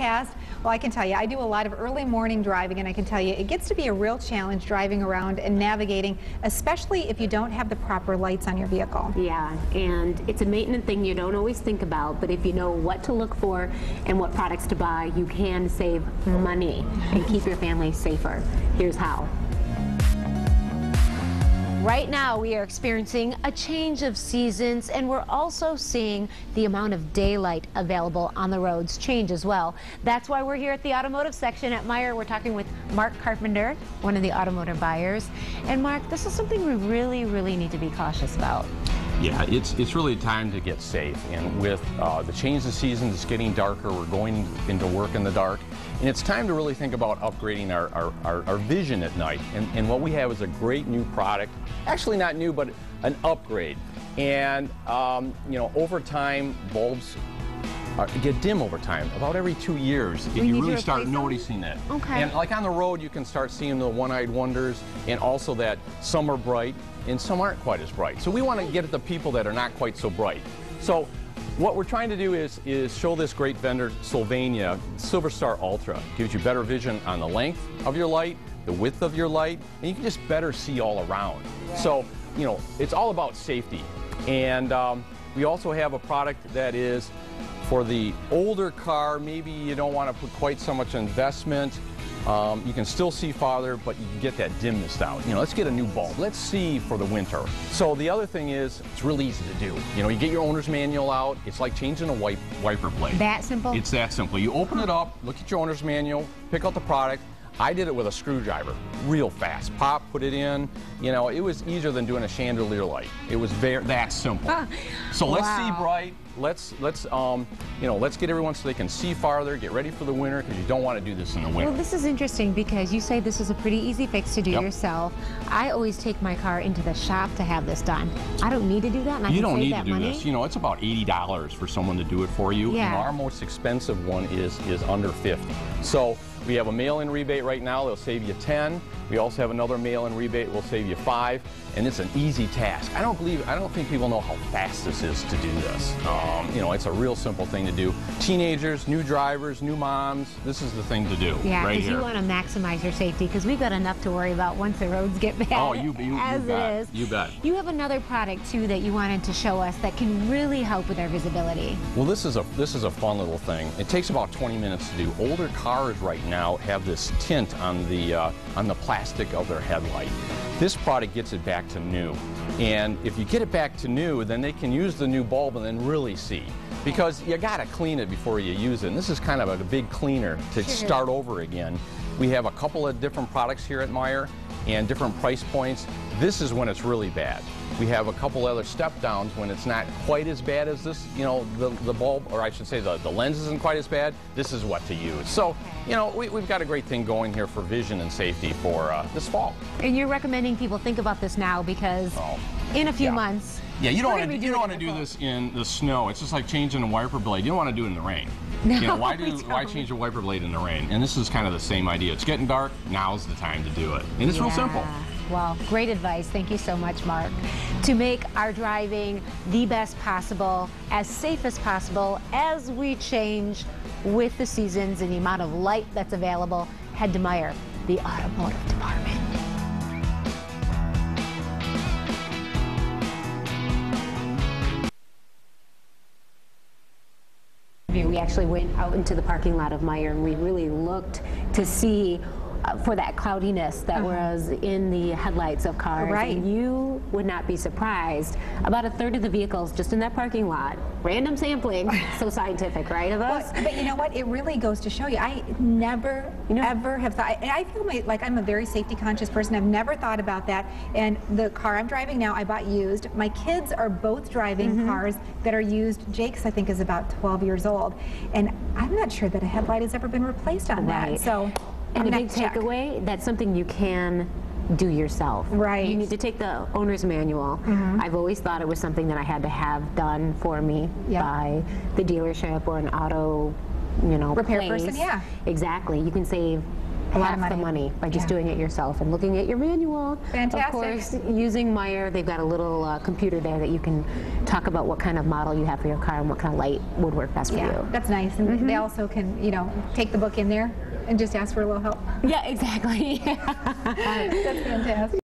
podcast. Well, I can tell you, I do a lot of early morning driving, and I can tell you it gets to be a real challenge driving around and navigating, especially if you don't have the proper lights on your vehicle. Yeah, and it's a maintenance thing you don't always think about, but if you know what to look for and what products to buy, you can save money and keep your family safer. Here's how. Right now we are experiencing a change of seasons, and we're also seeing the amount of daylight available on the roads change as well. That's why we're here at the automotive section at Meijer. We're talking with Mark Carpenter, one of the automotive buyers. And Mark, this is something we really need to be cautious about. Yeah, it's really time to get safe, and with the change of seasons, it's getting darker, we're going into work in the dark, and it's time to really think about upgrading our vision at night. And what we have is a great new product, actually not new, but an upgrade. And you know, over time, bulbs get dim over time, about every 2 years, if you really start noticing it. Okay. And like on the road, you can start seeing the one-eyed wonders, and also that some are bright and some aren't quite as bright. So we want to get at the people that are not quite so bright. So what we're trying to do is show this great vendor, Sylvania Silver Star Ultra. Gives you better vision on the length of your light, the width of your light, and you can just better see all around. Yeah. So, you know, it's all about safety. And we also have a product that is for the older car. Maybe you don't want to put quite so much investment. You can still see farther, but you can get that dimness out. You know, let's get a new bulb. Let's see for the winter. So the other thing is, it's really easy to do. You know, you get your owner's manual out. It's like changing a wiper blade. That simple? It's that simple. You open it up, look at your owner's manual, pick out the product. I did it with a screwdriver, real fast. Pop, put it in. You know, it was easier than doing a chandelier light. It was that simple. So let's see bright. Let's you know, let's get everyone so they can see farther. Get ready for the winter, because you don't want to do this in the winter. Well, this is interesting because you say this is a pretty easy fix to do yourself. I always take my car into the shop to have this done. I don't need to do that, and I you can don't save need that to do money. this. You know, it's about $80 for someone to do it for you. Yeah. You know, our most expensive one is under $50. So we have a mail-in rebate right now. They'll save you $10. We also have another mail-in rebate. We'll save you $5. And it's an easy task. I don't think people know how fast this is to do this. You know, it's a real simple thing to do. Teenagers, new drivers, new moms, this is the thing to do. Yeah, right because here. you want to maximize your safety, because we've got enough to worry about once the roads get bad. Oh, you as bet. it is. You bet. You have another product too that you wanted to show us that can really help with our visibility. Well, this is a fun little thing. It takes about 20 minutes to do. Older cars right now have this tint on the plastic of their headlight. This product gets it back to new. And if you get it back to new, then they can use the new bulb and then really see. Because you gotta clean it before you use it. And this is kind of a big cleaner to start over again. We have a couple of different products here at Meijer and different price points. This is when it's really bad. We have a couple other step downs when it's not quite as bad as this, you know, the bulb, or I should say the lens isn't quite as bad. This is what to use. So, you know, we've got a great thing going here for vision and safety for this fall. And you're recommending people think about this now, because in a few months, yeah, you don't want to do this in the snow. It's just like changing a wiper blade. You don't want to do it in the rain. No, you know, why change a wiper blade in the rain? And this is kind of the same idea. It's getting dark. Now's the time to do it. And it's real simple. Well, great advice. Thank you so much, Mark. To make our driving the best possible, as safe as possible, as we change with the seasons and the amount of light that's available, head to Meijer, the automotive department. We actually went out into the parking lot of Meijer, and we really looked to see for that cloudiness that was in the headlights of cars. Right. And you would not be surprised. About a third of the vehicles just in that parking lot. Random sampling. So scientific, right, of us? But you know what? It really goes to show you. I never, ever have thought, and I feel like I'm a very safety conscious person. I've never thought about that. And the car I'm driving now, I bought used. My kids are both driving cars that are used. Jake's, I think, is about 12 years old. And I'm not sure that a headlight has ever been replaced on that. So. And a big takeaway, that's something you can do yourself. Right. You need to take the owner's manual. I've always thought it was something that I had to have done for me by the dealership or an auto, you know, repair place. person, yeah. Exactly. You can save A lot of half the money by just doing it yourself and looking at your manual. Fantastic. Of course, using Meyer, they've got a little computer there that you can talk about what kind of model you have for your car and what kind of light would work best for you. That's nice. And they also can, you know, take the book in there and just ask for a little help. Yeah, exactly. That's fantastic.